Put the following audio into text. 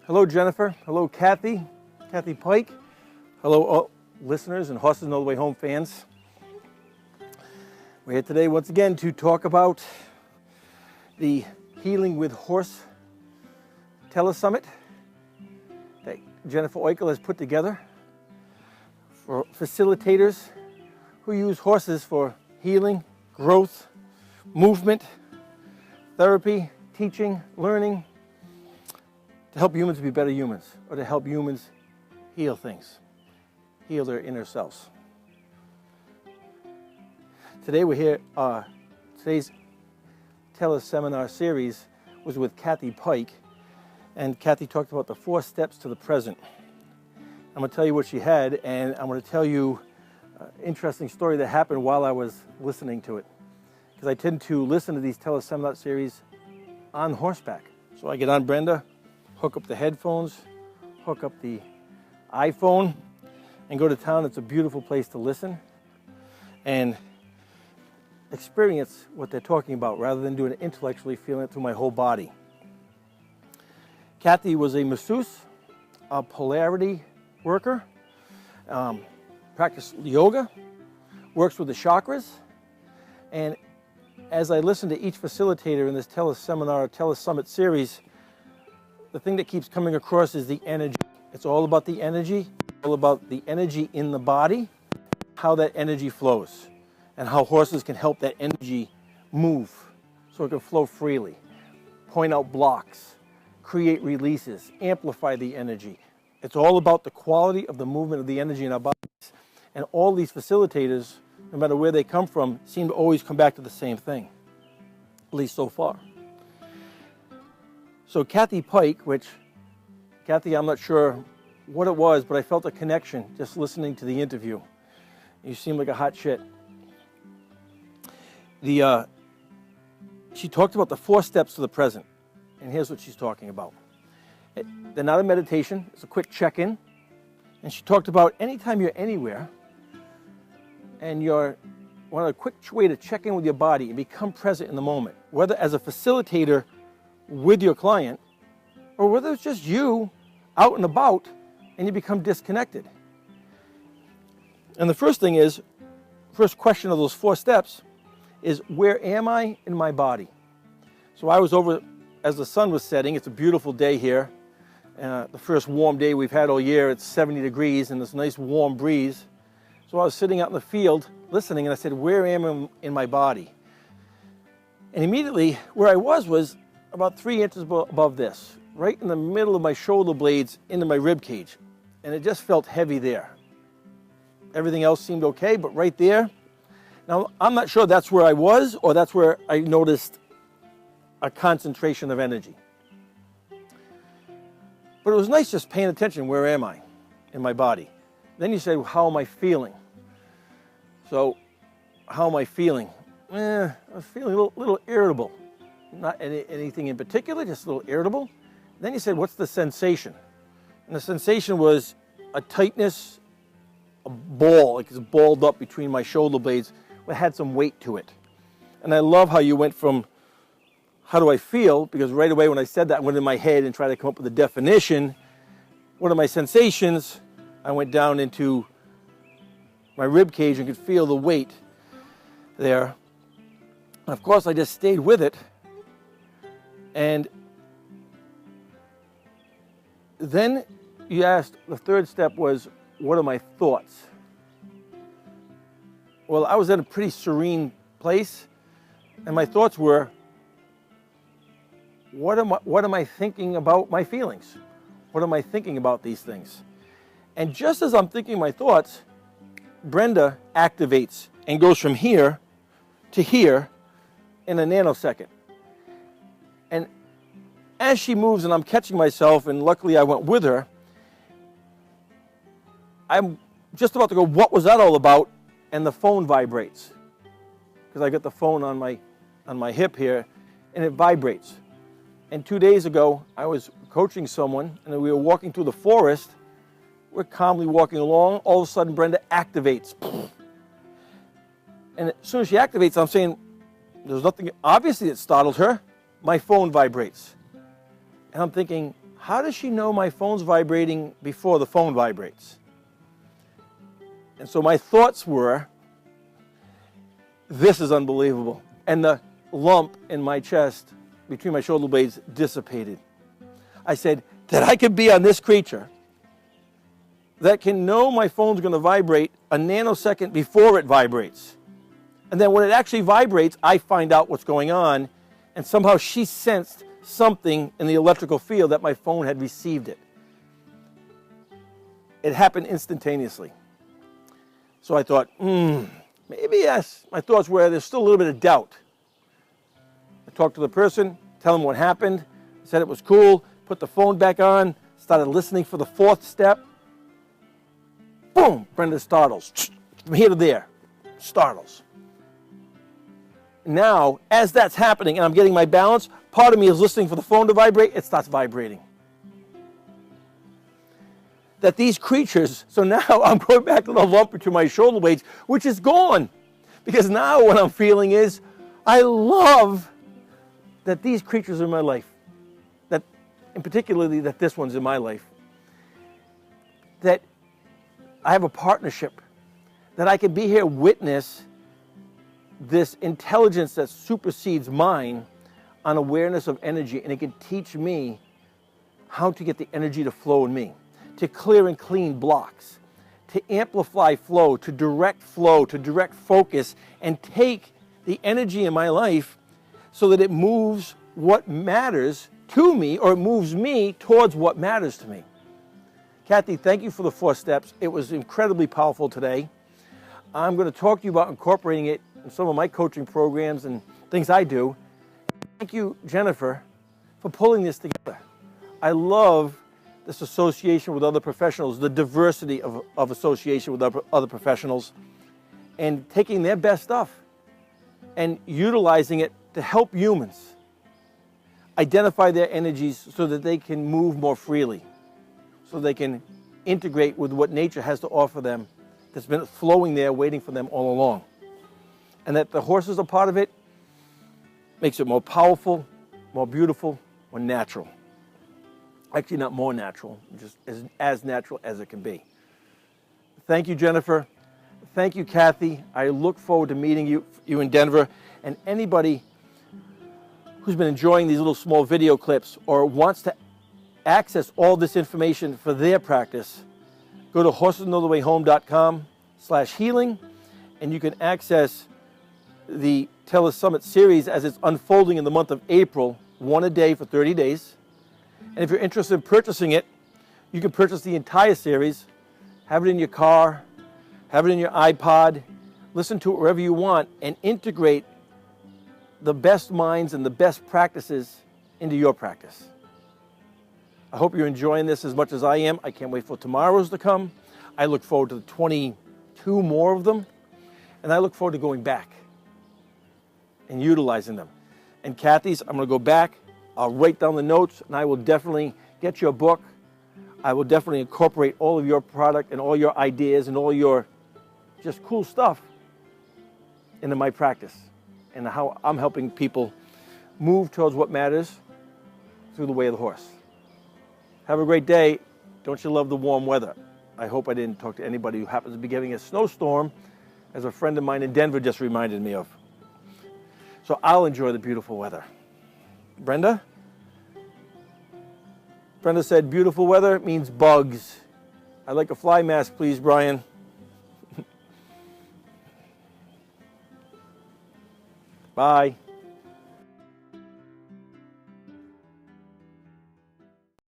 Hello, Jennifer. Hello, Kathy Pike. Hello, all listeners and Horses All the Way Home fans. We're here today once again to talk about the Healing with Horse Tele-Summit that Jennifer Oikel has put together for facilitators who use horses for healing, growth, movement, therapy, teaching, learning, to help humans be better humans, or to help humans heal things, heal their inner selves. Today we're here, today's teleseminar series was with Kathy Pike, and Kathy talked about the 4 steps to the present. I'm going to tell you what she had, and I'm going to tell you an interesting story that happened while I was listening to it. Because I tend to listen to these teleseminar series on horseback. So I get on Brenda, hook up the headphones, hook up the iPhone, and go to town. It's a beautiful place to listen and experience what they're talking about rather than doing it intellectually, feeling it through my whole body. Kathy was a masseuse, a polarity worker, practiced yoga, works with the chakras, and as I listen to each facilitator in this teleseminar, telesummit series, the thing that keeps coming across is the energy. It's all about the energy, all about the energy in the body, how that energy flows, and how horses can help that energy move so it can flow freely, point out blocks, create releases, amplify the energy. It's all about the quality of the movement of the energy in our bodies. And all these facilitators, no matter where they come from, seem to always come back to the same thing, at least so far. So Kathy Pike, Kathy, I'm not sure what it was, but I felt a connection just listening to the interview. You seem like a hot shit. She talked about the 4 steps to the present, and here's what she's talking about. They're not a meditation, it's a quick check-in. And she talked about anytime you're anywhere and you're want a quick way to check in with your body and become present in the moment, whether as a facilitator with your client or whether it's just you out and about and you become disconnected. And the first question of those 4 steps is, where am I in my body? So I was over as the sun was setting. It's a beautiful day here. The first warm day we've had all year. It's 70 degrees and this nice warm breeze. So I was sitting out in the field listening, and I said, where am I in my body? And immediately where I was about 3 inches above this, right in the middle of my shoulder blades into my rib cage. And it just felt heavy there. Everything else seemed okay, but right there. Now, I'm not sure that's where I was or that's where I noticed a concentration of energy. But it was nice just paying attention, where am I in my body? Then you say, well, how am I feeling? So, how am I feeling? I was feeling a little irritable. Not anything in particular, just a little irritable. Then you said, what's the sensation? And the sensation was a tightness, a ball, like it's balled up between my shoulder blades, but had some weight to it. And I love how you went from, how do I feel? Because right away when I said that, I went in my head and tried to come up with a definition. What are my sensations? I went down into my rib cage and could feel the weight there. And of course, I just stayed with it. And then you asked, the 3rd step was, what are my thoughts? Well, I was in a pretty serene place, and my thoughts were, what am I thinking about my feelings? What am I thinking about these things? And just as I'm thinking my thoughts, Brenda activates and goes from here to here in a nanosecond. And as she moves and I'm catching myself, and luckily I went with her, I'm just about to go, what was that all about? And the phone vibrates. Because I got the phone on my hip here, and it vibrates. And 2 days ago, I was coaching someone, and we were walking through the forest. We're calmly walking along. All of a sudden, Brenda activates. And as soon as she activates, I'm saying, there's nothing, obviously it startled her. My phone vibrates. And I'm thinking, how does she know my phone's vibrating before the phone vibrates? And so my thoughts were, this is unbelievable. And the lump in my chest between my shoulder blades dissipated. I said, that I could be on this creature that can know my phone's going to vibrate a nanosecond before it vibrates. And then when it actually vibrates, I find out what's going on, and somehow she sensed something in the electrical field that my phone had received it. It happened instantaneously. So I thought, maybe yes. My thoughts were, there's still a little bit of doubt. I talked to the person, tell them what happened, said it was cool, put the phone back on, started listening for the fourth step. Boom, Brenda startles. From here to there, startles. Now, as that's happening and I'm getting my balance, part of me is listening for the phone to vibrate, it starts vibrating. That these creatures, so now I'm going back to the lump between my shoulder blades, which is gone. Because now what I'm feeling is, I love that these creatures are in my life. That, and particularly that this one's in my life. That I have a partnership. That I can be here, witness this intelligence that supersedes mine on awareness of energy, and it can teach me how to get the energy to flow in me, to clear and clean blocks, to amplify flow, to direct focus, and take the energy in my life so that it moves what matters to me, or it moves me towards what matters to me. Kathy, thank you for the 4 steps. It was incredibly powerful today. I'm going to talk to you about incorporating it in some of my coaching programs and things I do. Thank you, Jennifer, for pulling this together. I love this association with other professionals, the diversity of association with other professionals, and taking their best stuff and utilizing it to help humans identify their energies so that they can move more freely, so they can integrate with what nature has to offer them that's been flowing there waiting for them all along. And that the horses are part of it makes it more powerful, more beautiful, more natural. Actually, not more natural, just as natural as it can be. Thank you, Jennifer. Thank you, Kathy. I look forward to meeting you in Denver. And anybody who's been enjoying these little small video clips or wants to access all this information for their practice, go to horsesknowthewayhome.com/healing, and you can access the Tele-Summit series as it's unfolding in the month of April, 1 a day for 30 days. And if you're interested in purchasing it, you can purchase the entire series, have it in your car, have it in your iPod, listen to it wherever you want, and integrate the best minds and the best practices into your practice. I hope you're enjoying this as much as I am. I can't wait for tomorrow's to come. I look forward to the 22 more of them, and I look forward to going back and utilizing them. And Kathy's, I'm going to go back, I'll write down the notes, and I will definitely get your book. I will definitely incorporate all of your product and all your ideas and all your just cool stuff into my practice and how I'm helping people move towards what matters through the way of the horse. Have a great day. Don't you love the warm weather? I hope I didn't talk to anybody who happens to be getting a snowstorm, as a friend of mine in Denver just reminded me of. So I'll enjoy the beautiful weather. Brenda? Brenda said beautiful weather means bugs. I'd like a fly mask, please, Brian. Bye.